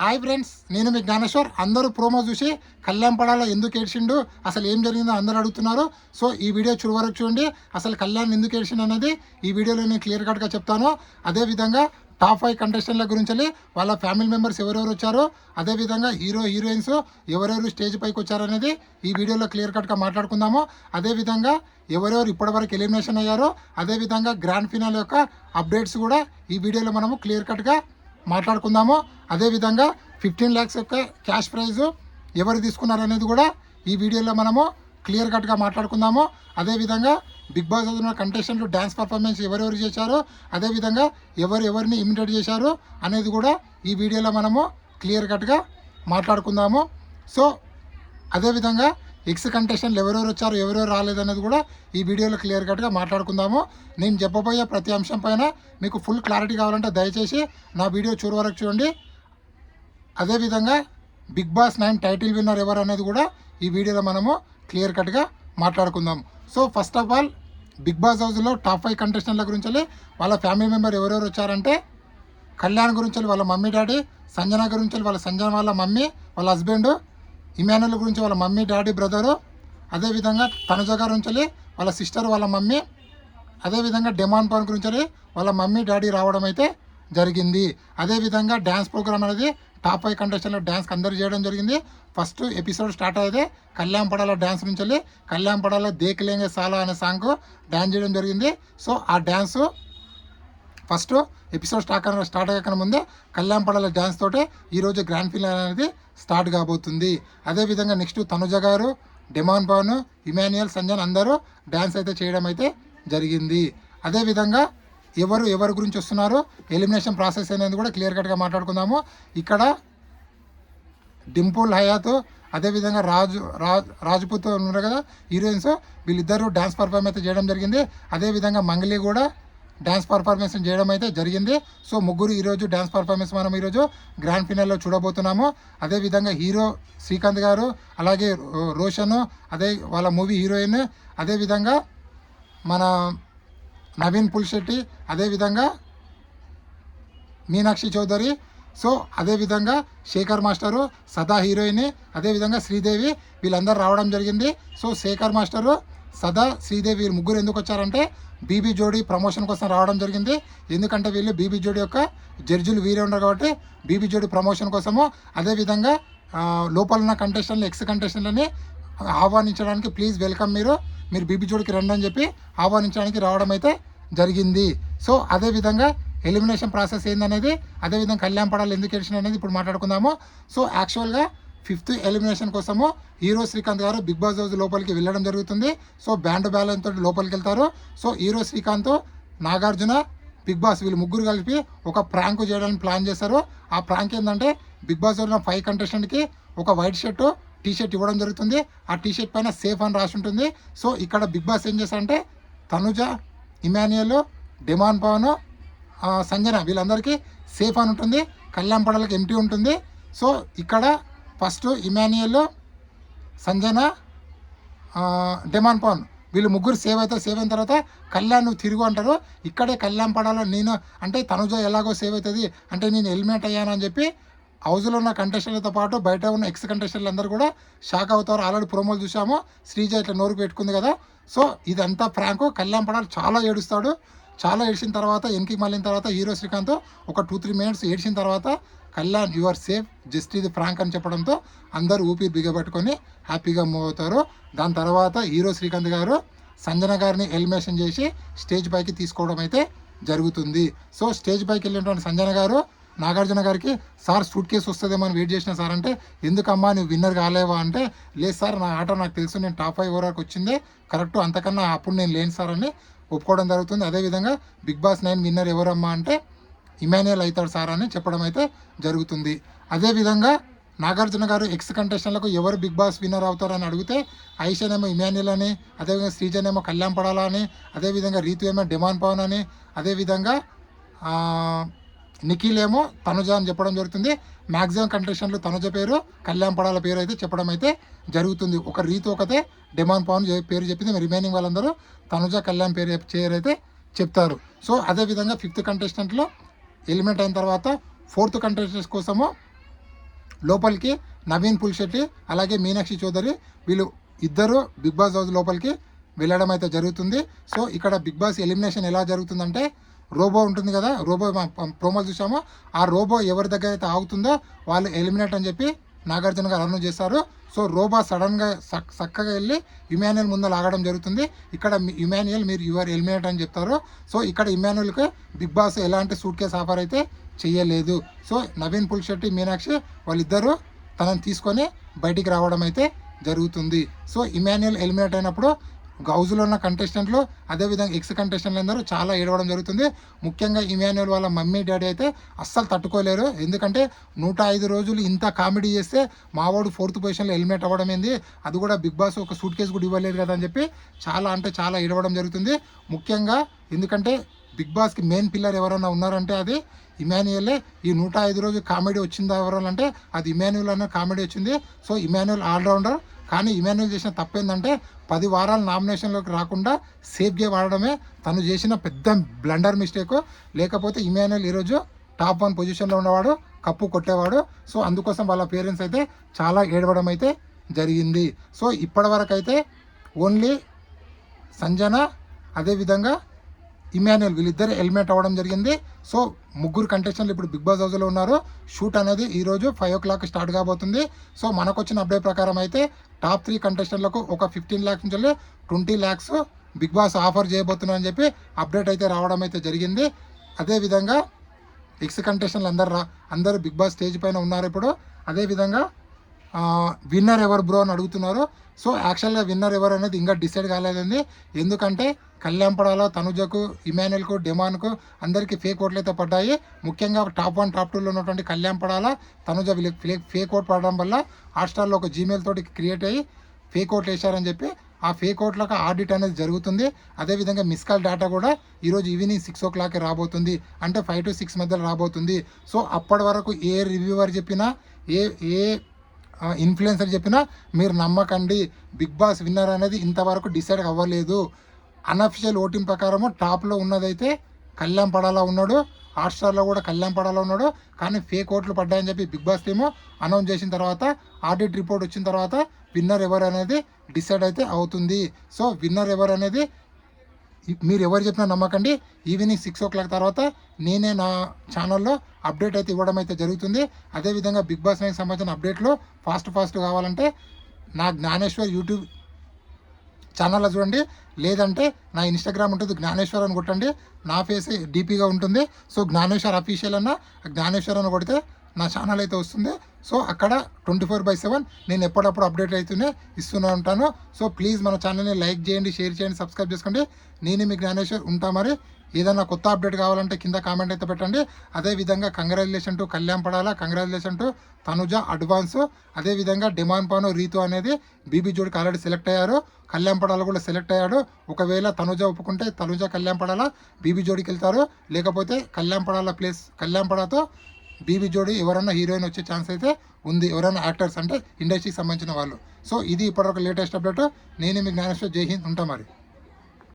Hi friends, నేను మీ జ్ఞానేశ్వర్. అందరూ promo చూసి కళ్యాణ్ పడాలో ఎందుకు ఏడ్చిండు, అసలు ఏం జరిగిందో అందరూ అడుగుతున్నారు. సో ఈ వీడియో చూడు వరకు చూడండి. అసలు కళ్యాణ్ ఎందుకు ఏడ్చిండు అనేది ఈ వీడియోలో నేను క్లియర్ కట్గా చెప్తాను. అదేవిధంగా టాప్ 5 కంటెస్టెంట్ల గురించి, వాళ్ళ ఫ్యామిలీ మెంబర్స్ ఎవరెవరు వచ్చారో, అదేవిధంగా హీరోయిన్స్ ఎవరెవరు స్టేజ్ పైకి వచ్చారనేది ఈ వీడియోలో క్లియర్ కట్గా మాట్లాడుకుందాము. అదేవిధంగా ఎవరెవరు ఇప్పటివరకు ఎలిమినేషన్ అయ్యారో, అదేవిధంగా గ్రాండ్ ఫినాల్ యొక్క అప్డేట్స్ కూడా ఈ వీడియోలో మనము క్లియర్ కట్గా మాట్లాడుకుందాము. అదేవిధంగా 15 lakhs యొక్క క్యాష్ ప్రైజు ఎవరు తీసుకున్నారనేది కూడా ఈ వీడియోలో మనము క్లియర్ కట్గా మాట్లాడుకుందాము. అదేవిధంగా బిగ్ బాస్ ఉన్న కంటెస్టెంట్లు డ్యాన్స్ పర్ఫార్మెన్స్ ఎవరెవరు చేశారు, అదేవిధంగా ఎవరిని ఇమిటేట్ చేశారు అనేది కూడా ఈ వీడియోలో మనము క్లియర్ కట్గా మాట్లాడుకుందాము. సో అదేవిధంగా ఎక్స్ కంటెస్టెంట్లు ఎవరెవరు వచ్చారు, ఎవరెవరు రాలేదనేది కూడా ఈ వీడియోలో క్లియర్ కట్గా మాట్లాడుకుందాము. నేను చెప్పబోయే ప్రతి అంశం పైన మీకు ఫుల్ క్లారిటీ కావాలంటే దయచేసి నా వీడియో చూడ వరకు చూడండి. అదేవిధంగా బిగ్ బాస్ 9 టైటిల్ విన్నర్ ఎవరు అనేది కూడా ఈ వీడియోలో మనము క్లియర్ కట్గా మాట్లాడుకుందాం. So first of all Bigg Boss హౌస్లో టాప్ 5 కంటెస్టెంట్ల గురించి, వాళ్ళ ఫ్యామిలీ మెంబర్ ఎవరెవరు వచ్చారంటే కళ్యాణ్ గురించి వాళ్ళ మమ్మీ డాడీ, సంజన గురించి వాళ్ళ సంజన వాళ్ళ మమ్మీ వాళ్ళ హస్బెండ్, ఇమానుయల్ గురించి వాళ్ళ మమ్మీ డాడీ బ్రదరు, అదేవిధంగా తనుజ గారి నుంచి వాళ్ళ సిస్టర్ వాళ్ళ మమ్మీ, అదేవిధంగా డెమాన్ పవన్ గురించి వాళ్ళ మమ్మీ డాడీ రావడం అయితే జరిగింది. అదేవిధంగా డ్యాన్స్ ప్రోగ్రామ్ అనేది టాప్ 5 కంటెస్టెంట్లో డ్యాన్స్కి అందరు చేయడం జరిగింది. ఫస్ట్ ఎపిసోడ్ స్టార్ట్ అయితే కళ్యాణ్ పడాల డ్యాన్స్ నుంచి కళ్యాణ్ పడాల దేకలేంగే సాలా అనే సాంగ్ డ్యాన్స్ చేయడం జరిగింది. సో ఆ డ్యాన్సు ఫస్ట్ ఎపిసోడ్ స్టార్ట్ అయ్యాక ముందే కళ్యాణ్ పడాల డ్యాన్స్ తోటే ఈరోజు గ్రాండ్ ఫినాల్ అనేది స్టార్ట్ కాబోతుంది. అదేవిధంగా నెక్స్ట్ తనుజ గారు, డెమాన్ పవన్, ఇమాన్యుయల్, సంజన్ అందరూ డ్యాన్స్ అయితే చేయడం అయితే జరిగింది. అదేవిధంగా ఎవరి గురించి వస్తున్నారు, ఎలిమినేషన్ ప్రాసెస్ అనేది కూడా క్లియర్ కట్గా మాట్లాడుకుందాము. ఇక్కడ డింపుల్ హయాత్, అదేవిధంగా రాజ్పుత్ ఉన్నారు కదా హీరోయిన్స్, వీళ్ళిద్దరూ డ్యాన్స్ పర్ఫార్మెన్స్ అయితే చేయడం జరిగింది. అదేవిధంగా మంగళి కూడా డ్యాన్స్ పర్ఫార్మెన్స్ చేయడం అయితే జరిగింది. సో ముగ్గురు ఈరోజు డ్యాన్స్ పర్ఫార్మెన్స్ మనం ఈరోజు గ్రాండ్ ఫినాల్లో చూడబోతున్నాము. అదేవిధంగా హీరో శ్రీకాంత్ గారు, అలాగే రోషన్, అదే వాళ్ళ మూవీ హీరోయిన్, అదేవిధంగా మన నవీన్ పుల్శెట్టి, అదేవిధంగా మీనాక్షి చౌదరి, సో అదేవిధంగా శేఖర్ మాస్టరు, సదా హీరోయిన్, అదేవిధంగా శ్రీదేవి, వీళ్ళందరూ రావడం జరిగింది. సో శేఖర్ మాస్టరు, సదా, శ్రీదేవి వీళ్ళు ముగ్గురు ఎందుకు వచ్చారంటే బీబీ జోడీ ప్రమోషన్ కోసం రావడం జరిగింది. ఎందుకంటే వీళ్ళు బీబీ జోడీ యొక్క జడ్జిలు వీరే ఉన్నారు కాబట్టి బీబీ జోడీ ప్రమోషన్ కోసము, అదేవిధంగా లోపల ఉన్న కంటెస్టెంట్లు ఎక్స్ కంటెస్టెంట్లని ఆహ్వానించడానికి ప్లీజ్ వెల్కమ్ మీరు బీబీ జోడీకి రండి అని చెప్పి ఆహ్వానించడానికి రావడం అయితే జరిగింది. సో అదేవిధంగా ఎలిమినేషన్ ప్రాసెస్ ఏందనేది, అదేవిధంగా కళ్యాణ్ పడాలి ఎందుకు ఏడ్చిన అనేది ఇప్పుడు మాట్లాడుకుందాము. సో యాక్చువల్గా 5th ఎలిమినేషన్ కోసము హీరో శ్రీకాంత్ గారు బిగ్ బాస్ హౌస్ లోపలికి వెళ్ళడం జరుగుతుంది. సో బ్యాండ్ బ్యాలెన్స్ తోటి లోపలికి వెళ్తారు. So hero Srikanth, Nagarjuna, Bigg Boss వీళ్ళు ముగ్గురు కలిపి ఒక ప్రాంక్ చేయడానికి ప్లాన్ చేశారు. ఆ ప్రాంక్ ఏంటంటే బిగ్ బాస్ ఉన్న 5 కంటెస్టెంట్కి ఒక వైట్ షర్టు, టీ షర్ట్ ఇవ్వడం జరుగుతుంది. ఆ టీ షర్ట్ పైన సేఫ్ అని రాసి ఉంటుంది. సో ఇక్కడ బిగ్ బాస్ ఏం చేశారంటే తనుజ, ఇమాన్యుయల్, డెమాన్ పవన్, సంజన వీళ్ళందరికీ సేఫ్ అని ఉంటుంది, కళ్యాణ్ పడాలకి ఎంటీ ఉంటుంది. సో ఇక్కడ ఫస్ట్ ఇమాన్యుయల్, సంజన, డెమాన్ పవన్ వీళ్ళు ముగ్గురు సేవ్ అవుతారు. సేవ్ అయిన తర్వాత కళ్యాణ్ నువ్వు తిరుగు అంటారు. ఇక్కడే కళ్యాణ్ పడాలో నేను అంటే తనుజ ఎలాగో సేవ్ అవుతుంది అంటే నేను ఎలిమినేట్ అయ్యానని చెప్పి హౌస్లో ఉన్న కంటెస్టెంట్లతో పాటు బయట ఉన్న ఎక్స్ కంటెస్టెంట్లు అందరూ కూడా షాక్ అవుతారు. ఆల్రెడీ ప్రోమోలు చూసాము, శ్రీజ ఇట్లా నోరుకు పెట్టుకుంది కదా. సో ఇదంతా ప్రాంక్. కళ్యాణ్ పడాలి చాలా ఏడుస్తాడు. చాలా ఏడ్చిన తర్వాత వెనక్కి మళ్ళిన తర్వాత హీరో శ్రీకాంత్ ఒక 2-3 minutes ఏడ్చిన తర్వాత Kalyan you are safe, just ఇది ఫ్రాంక్ అని చెప్పడంతో అందరూ ఊపిరి బిగబట్టుకొని హ్యాపీగా మూవ్ అవుతారు. దాని తర్వాత హీరో శ్రీకాంత్ గారు సంజన గారిని ఎలిమినేషన్ చేసి స్టేజ్ పైకి తీసుకోవడం అయితే జరుగుతుంది. సో స్టేజ్ పైకి వెళ్ళినటువంటి సంజన గారు నాగార్జున గారికి, సార్ సూట్ కేసు వస్తుందేమో అని వెయిట్ చేసిన సార్ అంటే, ఎందుకమ్మా నువ్వు విన్నర్ కాలేవా అంటే, లేదు సార్ నా ఆట నాకు తెలుసు, నేను టాప్ 5 వరకు వచ్చిందే కరెక్ట్, అంతకన్నా అప్పుడు నేను లేను సార్ అని ఒప్పుకోవడం జరుగుతుంది. అదేవిధంగా బిగ్ బాస్ 9 విన్నర్ ఎవరమ్మా అంటే ఇమాన్యుయల్ అవుతాడు సార్ అని చెప్పడం అయితే జరుగుతుంది. అదేవిధంగా నాగార్జున గారు ఎక్స్ కంటెస్టెంట్లకు ఎవరు బిగ్ బాస్ విన్నర్ అవుతారని అడిగితే ఐషనేమో ఇమాన్యుయల్ అని, అదేవిధంగా శ్రీజనేమో కళ్యాణ్ పడాలా అని, అదేవిధంగా రీతు ఏమో డెమాన్ పవన్ అని, అదేవిధంగా నిఖిల్ ఏమో తనుజ అని చెప్పడం జరుగుతుంది. మ్యాక్సిమం కంటెస్టెంట్లు తనుజ పేరు, కళ్యాణ్ పడాల పేరు అయితే చెప్పడం అయితే జరుగుతుంది. ఒక రీతు ఒకతే డెమాన్ పవన్ పేరు చెప్పింది, రిమైనింగ్ వాళ్ళందరూ తనుజ, కళ్యాణ్ పేరు అయితే చెప్తారు. సో అదేవిధంగా 5th కంటెస్టెంట్లో ఎలిమినేట్ అయిన తర్వాత 4th కంటెస్టెంట్స్ కోసము లోపలికి నవీన్ పుల్శెట్టి అలాగే మీనాక్షి చౌదరి వీళ్ళు ఇద్దరు బిగ్ బాస్ హౌస్ లోపలికి వెళ్ళడం అయితే జరుగుతుంది. సో ఇక్కడ బిగ్ బాస్ ఎలిమినేషన్ ఎలా జరుగుతుందంటే రోబో ఉంటుంది కదా, రోబో ప్రోమో చూసామో ఆ రోబో ఎవరి దగ్గర అయితే ఆగుతుందో వాళ్ళు ఎలిమినేట్ అని చెప్పి నాగార్జున గారు అనౌన్స్ చేస్తారు. సో రోబో సడన్గా చక్కగా వెళ్ళి ఇమాన్యుయల్ ముందు లాగడం జరుగుతుంది. ఇక్కడ ఇమాన్యుయల్ మీరు యువర్ ఎలిమినేట్ అని చెప్తారు. సో ఇక్కడ ఇమాన్యుయల్కి బిగ్ బాస్ ఎలాంటి సూట్ కేస్ ఆఫర్ అయితే చేయలేదు. సో నవీన్ పుల్శెట్టి మీనాక్షి వాళ్ళిద్దరూ తనని తీసుకొని బయటికి రావడం అయితే జరుగుతుంది. సో ఇమాన్యుయల్ ఎలిమినేట్ అయినప్పుడు హౌస్లో ఉన్న కంటెస్టెంట్లు అదేవిధంగా ఎక్స్ కంటెస్టెంట్లు అందరూ చాలా ఏడవడం జరుగుతుంది. ముఖ్యంగా ఇమాన్యుయల్ వాళ్ళ మమ్మీ డాడీ అయితే అస్సలు తట్టుకోలేరు. ఎందుకంటే 105 రోజులు ఇంత కామెడీ చేస్తే మావాడు 4th పొజిషన్లో ఎలిమినేట్ అవ్వడం ఏంది, అది కూడా బిగ్ బాస్ ఒక సూట్ కేసు కూడా ఇవ్వలేదు కదా అని చెప్పి చాలా అంటే చాలా ఏడవడం జరుగుతుంది. ముఖ్యంగా ఎందుకంటే బిగ్ బాస్కి మెయిన్ పిల్లర్ ఎవరైనా ఉన్నారంటే అది ఇమాన్యుయలే. ఈ 105 రోజు కామెడీ వచ్చిందా ఎవరంటే అది ఇమాన్యుయల్ అన్న కామెడీ వచ్చింది. So Emmanuel allrounder. కానీ ఇమాన్యుయల్ చేసిన తప్పేందంటే 10 వారాలు నామినేషన్లోకి రాకుండా సేఫ్గా వాడడమే తను చేసిన పెద్ద బ్లండర్ మిస్టేక్. లేకపోతే ఇమాన్యుయల్ ఈరోజు టాప్ 1 పొజిషన్లో ఉన్నవాడు, కప్పు కొట్టేవాడు. సో అందుకోసం వాళ్ళ పేరెంట్స్ అయితే చాలా ఏడవడం అయితే జరిగింది. సో ఇప్పటివరకు అయితే ఓన్లీ సంజన అదేవిధంగా ఇమాన్యుయల్ వీళ్ళిద్దరు ఎలిమినేట్ అవ్వడం జరిగింది. సో ముగ్గురు కంటెస్టెంట్లు ఇప్పుడు బిగ్ బాస్ హౌస్లో ఉన్నారు. షూట్ అనేది ఈరోజు 5 o'clock స్టార్ట్ కాబోతుంది. సో మనకు వచ్చిన అప్డేట్ ప్రకారం అయితే టాప్ 3 కంటెస్టెంట్లకు ఒక 15 lakhs నుంచి 20 lakhs బిగ్ బాస్ ఆఫర్ చేయబోతున్నారని చెప్పి అప్డేట్ అయితే రావడం అయితే జరిగింది. అదేవిధంగా ఎక్స్ కంటెస్టెంట్లు అందరూ బిగ్ బాస్ స్టేజ్ పైన ఉన్నారు ఇప్పుడు. అదేవిధంగా విన్నర్ ఎవరు బ్రో అని అడుగుతున్నారు. సో యాక్చువల్గా విన్నర్ ఎవరు అనేది ఇంకా డిసైడ్ కాలేదండి. ఎందుకంటే కళ్యాణ్పడాలో తనుజకు, ఇమాన్యుయల్కు, డెమాన్కు అందరికీ ఫేక్ ఓట్లు అయితే పడ్డాయి. ముఖ్యంగా టాప్ 1 టాప్ 2లో ఉన్నటువంటి కళ్యాణ్పడాల తనుజ వీళ్ళకి ఫేక్ ఓట్ పడడం వల్ల హాట్స్టార్లో ఒక జీమెయిల్ తోటి క్రియేట్ అయ్యి ఫేక్ ఓట్లు వేశారని చెప్పి ఆ ఫేక్ ఓట్లకు ఆడిట్ అనేది జరుగుతుంది. అదేవిధంగా మిస్ కాల్ డేటా కూడా ఈరోజు ఈవినింగ్ 6 o'clock రాబోతుంది. అంటే 5 to 6 మధ్యలో రాబోతుంది. సో అప్పటి వరకు ఏ రివ్యూవర్ చెప్పినా ఏ ఇన్ఫ్లుయెన్సర్ చెప్పినా మీరు నమ్మకండి. బిగ్ బాస్ విన్నర్ అనేది ఇంతవరకు డిసైడ్ అవ్వలేదు. అన్అఫిషియల్ ఓటింగ్ ప్రకారము టాప్లో ఉన్నదైతే కళ్యాణ్పడాలా ఉన్నాడు, హాట్స్టార్లో కూడా కళ్యాణ్పడాలా ఉన్నాడు. కానీ ఫేక్ ఓట్లు పడ్డాయని చెప్పి బిగ్ బాస్ టీము అనౌన్స్ చేసిన తర్వాత ఆడిట్ రిపోర్ట్ వచ్చిన తర్వాత విన్నర్ ఎవరు అనేది డిసైడ్ అయితే అవుతుంది. సో విన్నర్ ఎవరు అనేది మీరు ఎవరు చెప్పినా నమ్మకండి. ఈవినింగ్ 6 o'clock తర్వాత నేనే నా ఛానల్లో అప్డేట్ అయితే ఇవ్వడం అయితే జరుగుతుంది. అదేవిధంగా బిగ్ బాస్ 9 సంబంధించిన అప్డేట్లు ఫాస్ట్ కావాలంటే నా జ్ఞానేశ్వర్ యూట్యూబ్ ఛానల్లో చూడండి, లేదంటే నా ఇన్స్టాగ్రామ్ ఉంటుంది జ్ఞానేశ్వర్ అని కొట్టండి, నా ఫేస్ డీపీగా ఉంటుంది. సో జ్ఞానేశ్వర్ అఫీషియల్ అన్న జ్ఞానేశ్వర్ అని కొడితే నా ఛానల్ అయితే వస్తుంది. సో అక్కడ 24/7 నేను ఎప్పటికప్పుడు అప్డేట్ అవుతూనే ఇస్తూనే ఉంటాను. సో ప్లీజ్ మన ఛానల్ని లైక్ చేయండి, షేర్ చేయండి, సబ్స్క్రైబ్ చేసుకోండి. నేను మీ జ్ఞానేశ్వర్ ఉంటా. మరి ఏదైనా కొత్త అప్డేట్ కావాలంటే కింద కామెంట్ అయితే పెట్టండి. అదేవిధంగా congratulation to Kalyan Padala, congratulation to Tanuja advance. అదేవిధంగా డిమాండ్ పాను రీతు అనేది బీబీ జోడికి ఆల్రెడీ సెలెక్ట్ అయ్యారు, కళ్యాణ్పడాల కూడా సెలెక్ట్ అయ్యాడు. ఒకవేళ తనుజ ఒప్పుకుంటే తనుజ కళ్యాణ్పడాల బీబీ జోడికి వెళ్తారు, లేకపోతే కళ్యాణ్పడాల ప్లేస్ కళ్యాణ్పడాతో బీబీ జోడి ఎవరైనా హీరోయిన్ వచ్చే ఛాన్స్ అయితే ఉంది, ఎవరైనా యాక్టర్స్ అంటే ఇండస్ట్రీకి సంబంధించిన వాళ్ళు. సో ఇది ఇప్పటివరకు లేటెస్ట్ అప్డేట్. నేను మీ జ్ఞానేశ్వర్, జై హింద్, ఉంటా మరి.